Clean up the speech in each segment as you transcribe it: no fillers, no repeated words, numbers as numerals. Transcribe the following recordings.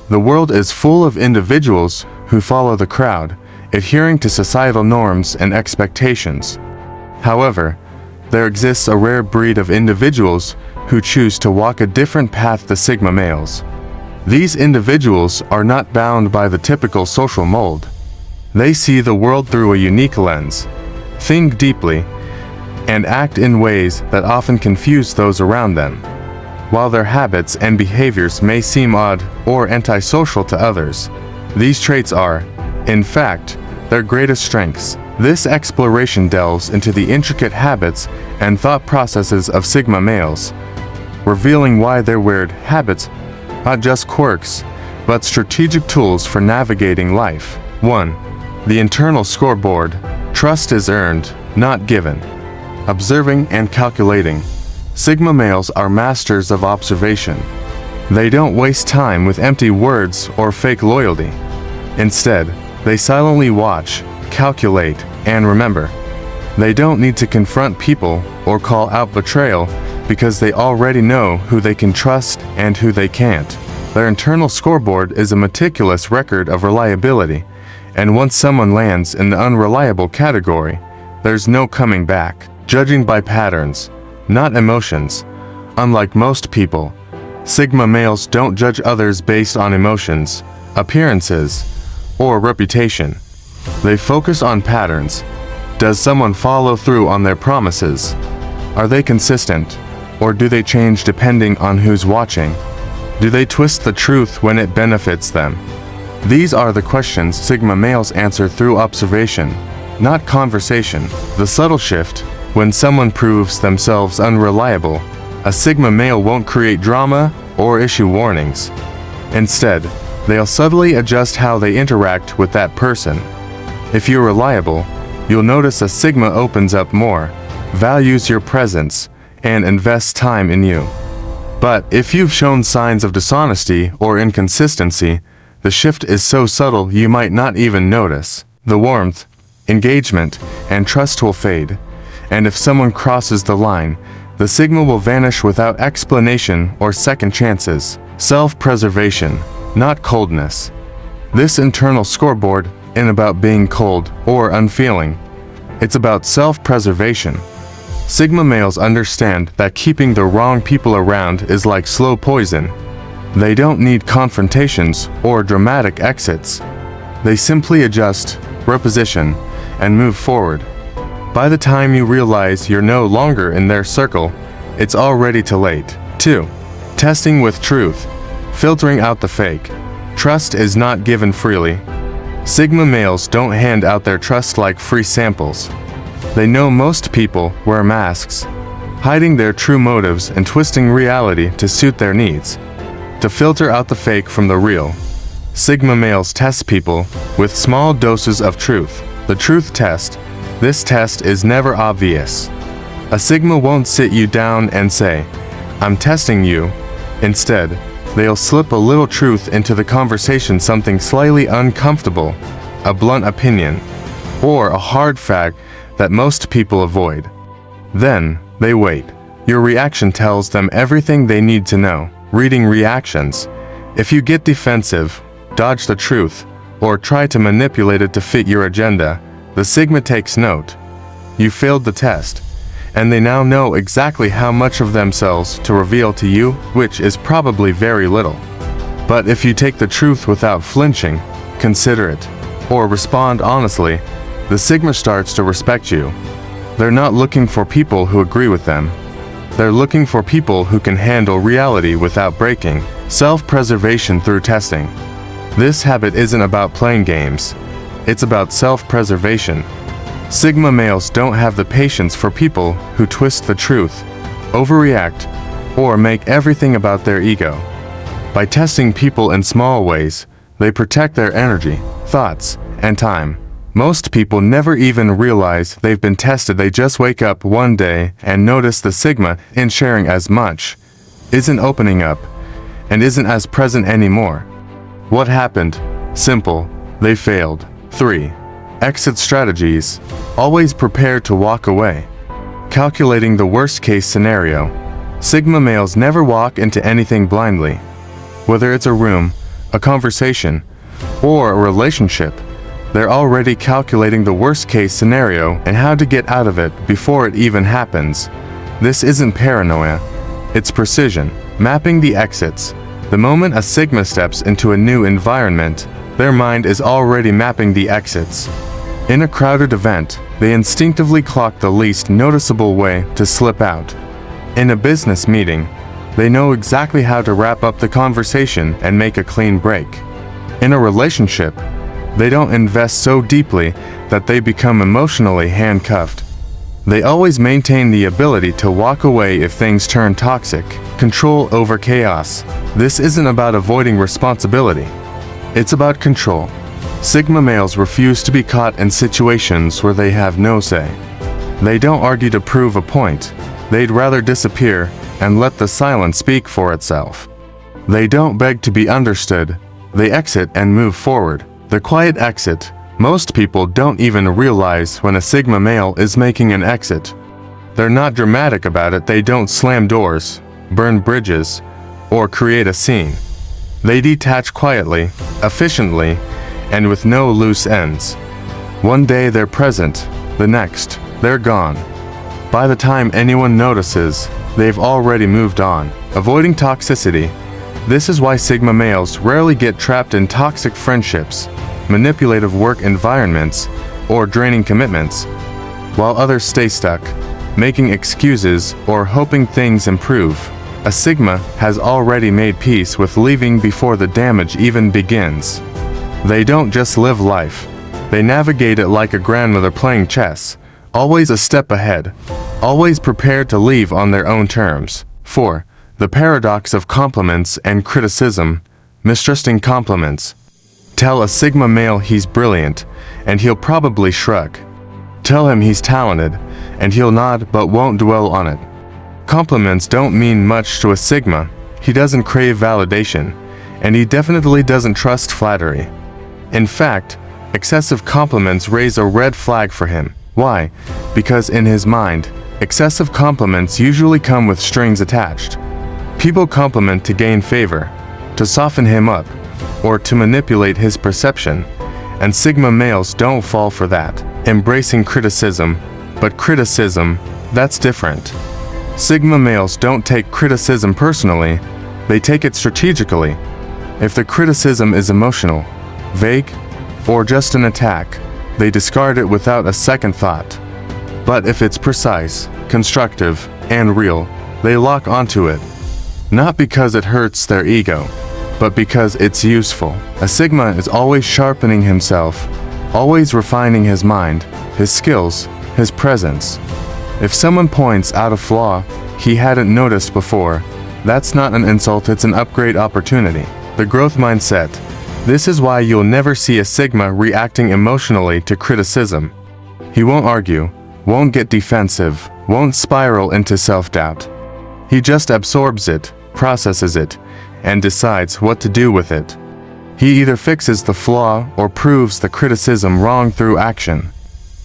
The world is full of individuals who follow the crowd, adhering to societal norms and expectations. However, there exists a rare breed of individuals who choose to walk a different path to Sigma males. These individuals are not bound by the typical social mold. They see the world through a unique lens, think deeply, and act in ways that often confuse those around them. While their habits and behaviors may seem odd or antisocial to others, these traits are, in fact, their greatest strengths. This exploration delves into the intricate habits and thought processes of Sigma males, revealing why their weird habits are not just quirks, but strategic tools for navigating life. 1. The internal scoreboard. Trust is earned, not given. Observing and calculating. Sigma males are masters of observation. They don't waste time with empty words or fake loyalty. Instead, they silently watch, calculate, and remember. They don't need to confront people or call out betrayal because they already know who they can trust and who they can't. Their internal scoreboard is a meticulous record of reliability, and once someone lands in the unreliable category, there's no coming back. Judging by patterns, not emotions. Unlike most people, Sigma males don't judge others based on emotions, appearances, or reputation. They focus on patterns. Does someone follow through on their promises? Are they consistent, or do they change depending on who's watching? Do they twist the truth when it benefits them? These are the questions Sigma males answer through observation, not conversation. The subtle shift: when someone proves themselves unreliable, a Sigma male won't create drama or issue warnings. Instead, they'll subtly adjust how they interact with that person. If you're reliable, you'll notice a Sigma opens up more, values your presence, and invests time in you. But if you've shown signs of dishonesty or inconsistency, the shift is so subtle you might not even notice. The warmth, engagement, and trust will fade. And if someone crosses the line, the Sigma will vanish without explanation or second chances. Self-preservation, not coldness. This internal scoreboard isn't about being cold or unfeeling. It's about self-preservation. Sigma males understand that keeping the wrong people around is like slow poison. They don't need confrontations or dramatic exits. They simply adjust, reposition, and move forward. By the time you realize you're no longer in their circle, it's already too late. 2. Testing with truth. Filtering out the fake. Trust is not given freely. Sigma males don't hand out their trust like free samples. They know most people wear masks, hiding their true motives and twisting reality to suit their needs. To filter out the fake from the real, Sigma males test people with small doses of truth. The truth test. This test is never obvious. A Sigma won't sit you down and say, "I'm testing you." Instead, they'll slip a little truth into the conversation, something slightly uncomfortable, a blunt opinion, or a hard fact that most people avoid. Then, they wait. Your reaction tells them everything they need to know. Reading reactions. If you get defensive, dodge the truth, or try to manipulate it to fit your agenda, the Sigma takes note. You failed the test, and they now know exactly how much of themselves to reveal to you, which is probably very little. But if you take the truth without flinching, consider it, or respond honestly, the Sigma starts to respect you. They're not looking for people who agree with them. They're looking for people who can handle reality without breaking. Self-preservation through testing. This habit isn't about playing games. It's about self-preservation. Sigma males don't have the patience for people who twist the truth, overreact, or make everything about their ego. By testing people in small ways, they protect their energy, thoughts, and time. Most people never even realize they've been tested. They just wake up one day and notice the Sigma isn't sharing as much, isn't opening up, and isn't as present anymore. What happened? Simple. They failed. 3. Exit strategies. Always prepared to walk away. Calculating the worst-case scenario. Sigma males never walk into anything blindly. Whether it's a room, a conversation, or a relationship, they're already calculating the worst-case scenario and how to get out of it before it even happens. This isn't paranoia, it's precision, mapping the exits. The moment a Sigma steps into a new environment, their mind is already mapping the exits. In a crowded event, they instinctively clock the least noticeable way to slip out. In a business meeting, they know exactly how to wrap up the conversation and make a clean break. In a relationship, they don't invest so deeply that they become emotionally handcuffed. They always maintain the ability to walk away if things turn toxic. Control over chaos. This isn't about avoiding responsibility. It's about control. Sigma males refuse to be caught in situations where they have no say. They don't argue to prove a point. They'd rather disappear and let the silence speak for itself. They don't beg to be understood. They exit and move forward. The quiet exit. Most people don't even realize when a Sigma male is making an exit. They're not dramatic about it. They don't slam doors, burn bridges, or create a scene. They detach quietly, efficiently, and with no loose ends. One day they're present, the next, they're gone. By the time anyone notices, they've already moved on. Avoiding toxicity. This is why Sigma males rarely get trapped in toxic friendships, manipulative work environments, or draining commitments, while others stay stuck, making excuses or hoping things improve. A Sigma has already made peace with leaving before the damage even begins. They don't just live life. They navigate it like a grandmother playing chess, always a step ahead, always prepared to leave on their own terms. 4. The paradox of compliments and criticism. Mistrusting compliments. Tell a Sigma male he's brilliant, and he'll probably shrug. Tell him he's talented, and he'll nod but won't dwell on it. Compliments don't mean much to a Sigma. He doesn't crave validation, and he definitely doesn't trust flattery. In fact, excessive compliments raise a red flag for him. Why? Because in his mind, excessive compliments usually come with strings attached. People compliment to gain favor, to soften him up, or to manipulate his perception, and Sigma males don't fall for that. Embracing criticism, but criticism, that's different. Sigma males don't take criticism personally, they take it strategically. If the criticism is emotional, vague, or just an attack, they discard it without a second thought. But if it's precise, constructive, and real, they lock onto it. Not because it hurts their ego, but because it's useful. A Sigma is always sharpening himself, always refining his mind, his skills, his presence. If someone points out a flaw he hadn't noticed before, that's not an insult, it's an upgrade opportunity. The growth mindset. This is why you'll never see a Sigma reacting emotionally to criticism. He won't argue, won't get defensive, won't spiral into self-doubt. He just absorbs it, processes it, and decides what to do with it. He either fixes the flaw or proves the criticism wrong through action.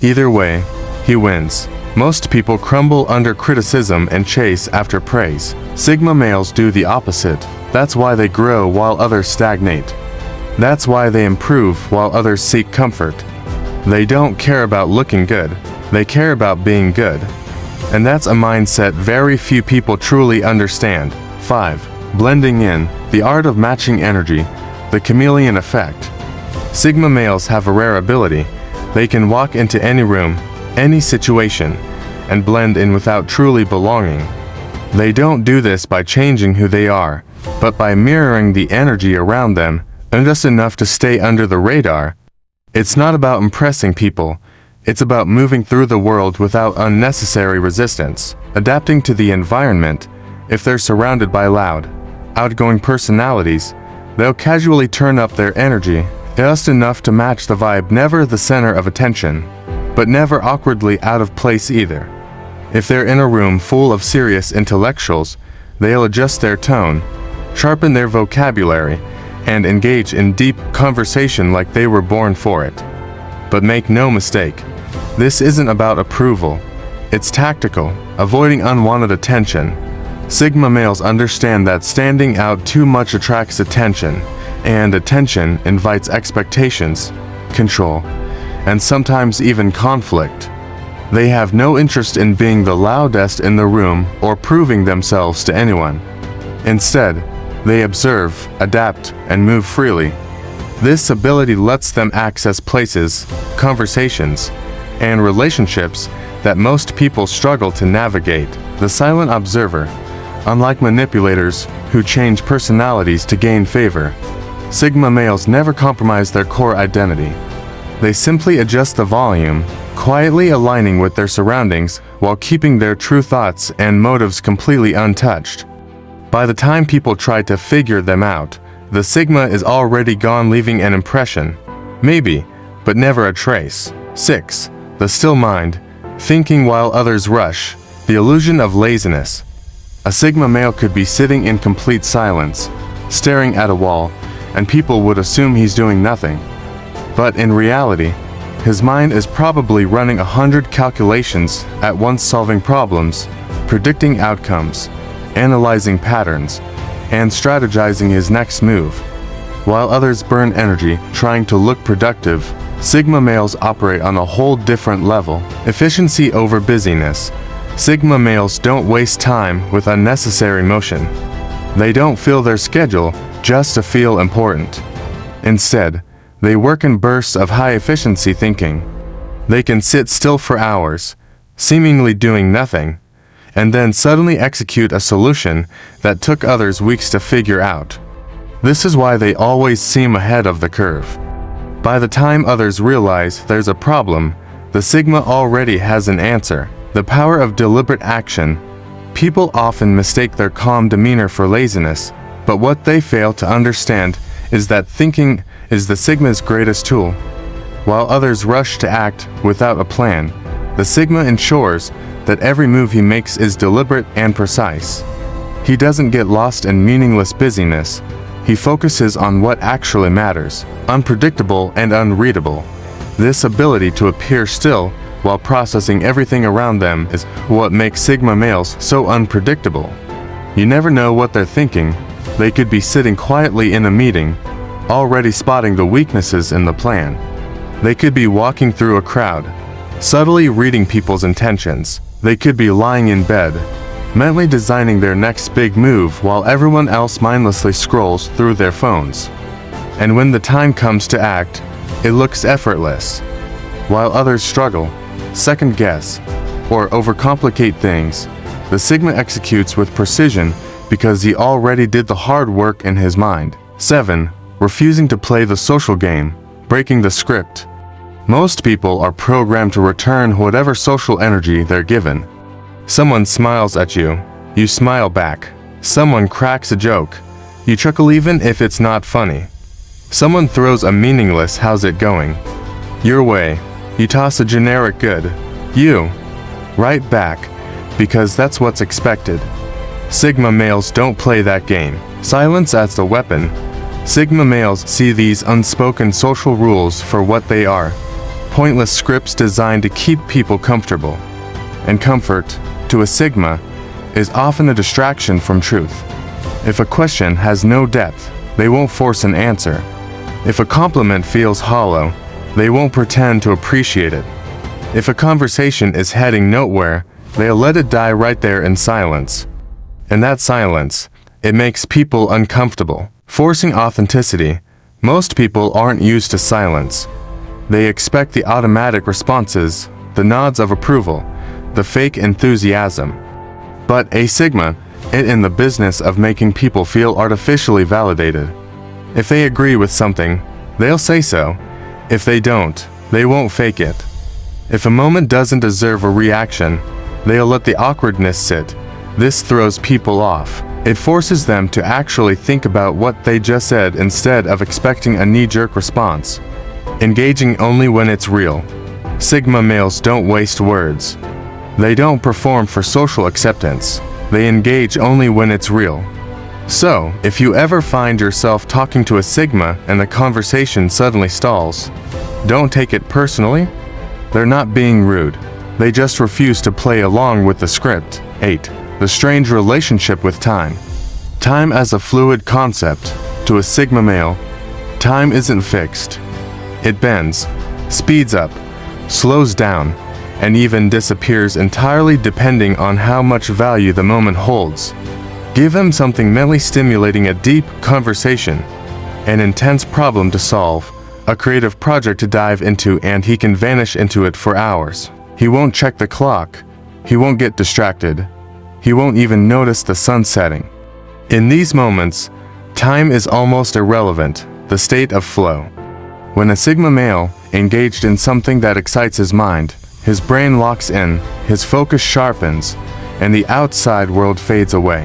Either way, he wins. Most people crumble under criticism and chase after praise. Sigma males do the opposite. That's why they grow while others stagnate. That's why they improve while others seek comfort. They don't care about looking good. They care about being good. And that's a mindset very few people truly understand. 5. Blending in. The art of matching energy. The chameleon effect. Sigma males have a rare ability. They can walk into any room, any situation, and blend in without truly belonging. They don't do this by changing who they are, but by mirroring the energy around them, and just enough to stay under the radar. It's not about impressing people, it's about moving through the world without unnecessary resistance, adapting to the environment. If they're surrounded by loud, outgoing personalities, they'll casually turn up their energy, just enough to match the vibe, never the center of attention, but never awkwardly out of place either. If they're in a room full of serious intellectuals, they'll adjust their tone, sharpen their vocabulary, and engage in deep conversation like they were born for it. But make no mistake, this isn't about approval. It's tactical, avoiding unwanted attention. Sigma males understand that standing out too much attracts attention, and attention invites expectations, control, and sometimes even conflict. They have no interest in being the loudest in the room or proving themselves to anyone. Instead, they observe, adapt, and move freely. This ability lets them access places, conversations, and relationships that most people struggle to navigate. The silent observer, unlike manipulators who change personalities to gain favor, Sigma males never compromise their core identity. They simply adjust the volume, quietly aligning with their surroundings while keeping their true thoughts and motives completely untouched. By the time people try to figure them out, the Sigma is already gone, leaving an impression, maybe, but never a trace. 6. The still mind, thinking while others rush, the illusion of laziness. A Sigma male could be sitting in complete silence, staring at a wall, and people would assume he's doing nothing. But in reality, his mind is probably running 100 calculations at once, solving problems, predicting outcomes, analyzing patterns, and strategizing his next move. While others burn energy trying to look productive, Sigma males operate on a whole different level. Efficiency over busyness. Sigma males don't waste time with unnecessary motion. They don't fill their schedule just to feel important. Instead, they work in bursts of high-efficiency thinking. They can sit still for hours, seemingly doing nothing, and then suddenly execute a solution that took others weeks to figure out. This is why they always seem ahead of the curve. By the time others realize there's a problem, the Sigma already has an answer. The power of deliberate action. People often mistake their calm demeanor for laziness, but what they fail to understand is that thinking is the Sigma's greatest tool. While others rush to act without a plan, the Sigma ensures that every move he makes is deliberate and precise. He doesn't get lost in meaningless busyness. He focuses on what actually matters, unpredictable and unreadable. This ability to appear still while processing everything around them is what makes Sigma males so unpredictable. You never know what they're thinking. They could be sitting quietly in a meeting, already spotting the weaknesses in the plan. They could be walking through a crowd, subtly reading people's intentions. They could be lying in bed, mentally designing their next big move while everyone else mindlessly scrolls through their phones. And when the time comes to act, it looks effortless. While others struggle, second guess, or overcomplicate things, the Sigma executes with precision because he already did the hard work in his mind. 7. Refusing to play the social game, breaking the script. Most people are programmed to return whatever social energy they're given. Someone smiles at you, you smile back. Someone cracks a joke, you chuckle even if it's not funny. Someone throws a meaningless "how's it going?" your way, you toss a generic "good," you right back, because that's what's expected. Sigma males don't play that game. Silence as the weapon. Sigma males see these unspoken social rules for what they are. Pointless scripts designed to keep people comfortable. And comfort, to a Sigma, is often a distraction from truth. If a question has no depth, they won't force an answer. If a compliment feels hollow, they won't pretend to appreciate it. If a conversation is heading nowhere, they'll let it die right there in silence. In that silence, it makes people uncomfortable. Forcing authenticity. Most people aren't used to silence. They expect the automatic responses, the nods of approval, the fake enthusiasm. But a Sigma is in the business of making people feel artificially validated. If they agree with something, they'll say so. If they don't, they won't fake it. If a moment doesn't deserve a reaction, they'll let the awkwardness sit. This throws people off. It forces them to actually think about what they just said instead of expecting a knee-jerk response. Engaging only when it's real. Sigma males don't waste words. They don't perform for social acceptance. They engage only when it's real. So, if you ever find yourself talking to a Sigma and the conversation suddenly stalls, don't take it personally. They're not being rude. They just refuse to play along with the script. 8. The strange relationship with time. Time as a fluid concept. To a Sigma male, Time isn't fixed. It bends, speeds up, slows down, and even disappears entirely depending on how much value the moment holds. Give him something mentally stimulating, a deep conversation, an intense problem to solve, a creative project to dive into, and he can vanish into it for hours. He won't check the clock. He won't get distracted. He won't even notice the sun setting. In these moments, time is almost irrelevant, the state of flow. When a Sigma male, engaged in something that excites his mind, his brain locks in, his focus sharpens, and the outside world fades away.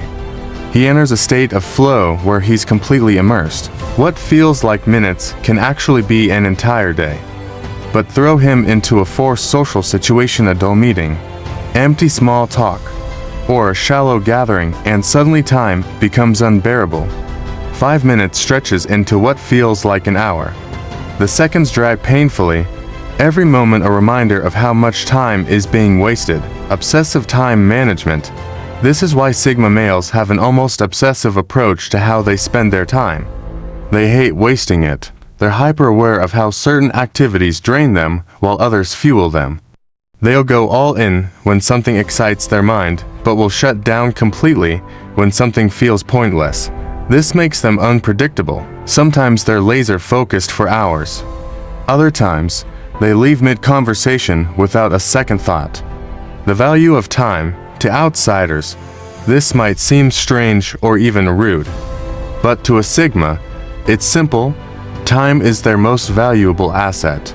He enters a state of flow where he's completely immersed. What feels like minutes can actually be an entire day. But throw him into a forced social situation, a dull meeting, empty small talk, or a shallow gathering, and suddenly time becomes unbearable. 5 minutes stretches into what feels like an hour. The seconds drag painfully, every moment a reminder of how much time is being wasted. Obsessive time management. This is why Sigma males have an almost obsessive approach to how they spend their time. They hate wasting it. They're hyper-aware of how certain activities drain them while others fuel them. They'll go all in when something excites their mind, but will shut down completely when something feels pointless. This makes them unpredictable. Sometimes they're laser-focused for hours. Other times, they leave mid-conversation without a second thought. The value of time, to outsiders, this might seem strange or even rude. But to a Sigma, it's simple. Time is their most valuable asset.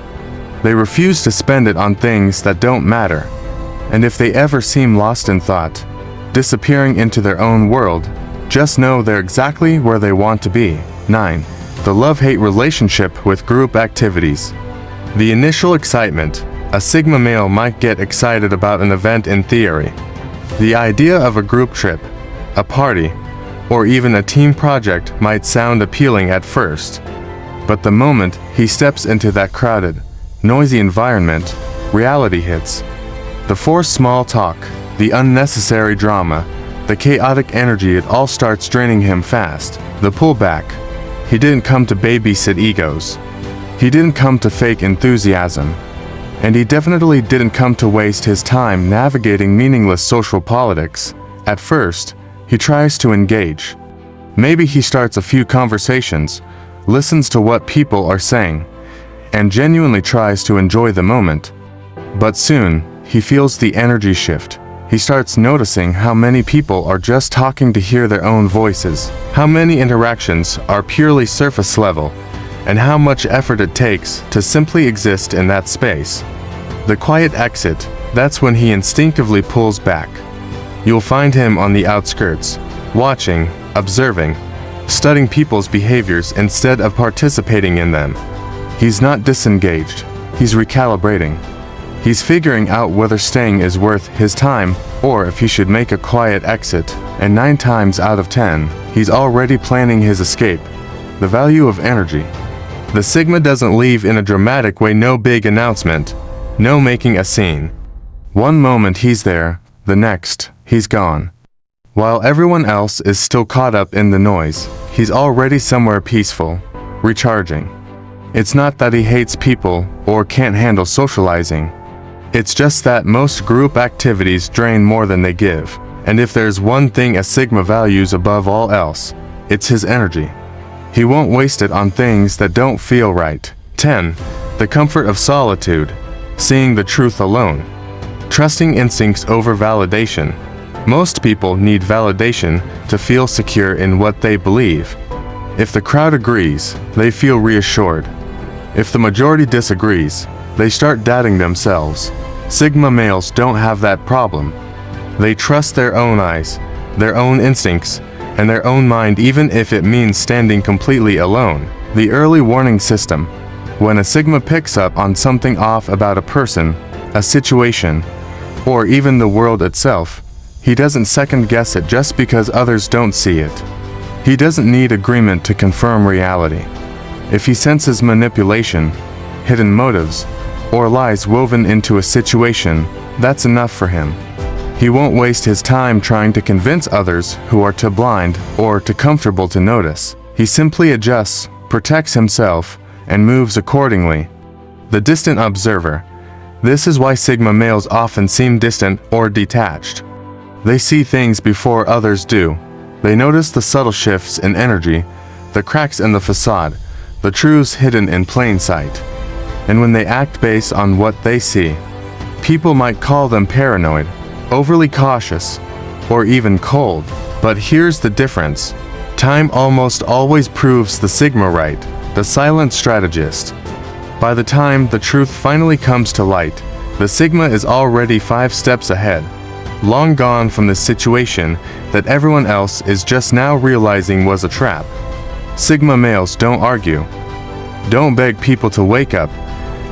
They refuse to spend it on things that don't matter. And if they ever seem lost in thought, disappearing into their own world, just know they're exactly where they want to be. 9. The love-hate relationship with group activities. The initial excitement. A Sigma male might get excited about an event in theory. The idea of a group trip, a party, or even a team project might sound appealing at first. But the moment he steps into that crowded, noisy environment, reality hits. The forced small talk, the unnecessary drama, the chaotic energy, it all starts draining him fast. The pullback. He didn't come to babysit egos. He didn't come to fake enthusiasm. And he definitely didn't come to waste his time navigating meaningless social politics. At first, he tries to engage. Maybe he starts a few conversations, listens to what people are saying, and genuinely tries to enjoy the moment. But soon, he feels the energy shift. He starts noticing how many people are just talking to hear their own voices, how many interactions are purely surface level, and how much effort it takes to simply exist in that space. The quiet exit, that's when he instinctively pulls back. You'll find him on the outskirts, watching, observing, studying people's behaviors instead of participating in them. He's not disengaged, he's recalibrating. He's figuring out whether staying is worth his time or if he should make a quiet exit, and 9 times out of 10, he's already planning his escape. The value of energy. The Sigma doesn't leave in a dramatic way, no big announcement, no making a scene. One moment he's there, the next, he's gone. While everyone else is still caught up in the noise, he's already somewhere peaceful, recharging. It's not that he hates people or can't handle socializing. It's just that most group activities drain more than they give. And if there's one thing a Sigma values above all else, it's his energy. He won't waste it on things that don't feel right. 10. The comfort of solitude. Seeing the truth alone. Trusting instincts over validation. Most people need validation to feel secure in what they believe. If the crowd agrees, they feel reassured. If the majority disagrees, they start doubting themselves. Sigma males don't have that problem. They trust their own eyes, their own instincts, and their own mind, even if it means standing completely alone. The early warning system. When a Sigma picks up on something off about a person, a situation, or even the world itself, he doesn't second-guess it just because others don't see it. He doesn't need agreement to confirm reality. If he senses manipulation, hidden motives, or lies woven into a situation, that's enough for him. He won't waste his time trying to convince others who are too blind or too comfortable to notice. He simply adjusts, protects himself and moves accordingly. The distant observer. This is why Sigma males often seem distant or detached. They see things before others do. They notice the subtle shifts in energy, the cracks in the facade, the truths hidden in plain sight. And when they act based on what they see, people might call them paranoid, overly cautious, or even cold. But here's the difference. Time almost always proves the Sigma right, the silent strategist. By the time the truth finally comes to light, the Sigma is already 5 steps ahead, long gone from the situation that everyone else is just now realizing was a trap. Sigma males don't argue, don't beg people to wake up,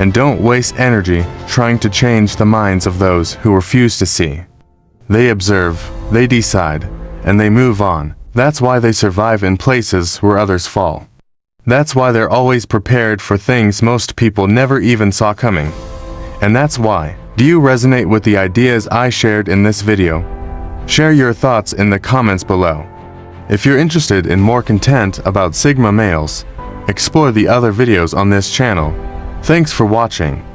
and don't waste energy trying to change the minds of those who refuse to see. They observe, they decide, and they move on. That's why they survive in places where others fall. That's why they're always prepared for things most people never even saw coming. And that's why. Do you resonate with the ideas I shared in this video? Share your thoughts in the comments below. If you're interested in more content about Sigma males, explore the other videos on this channel. Thanks for watching.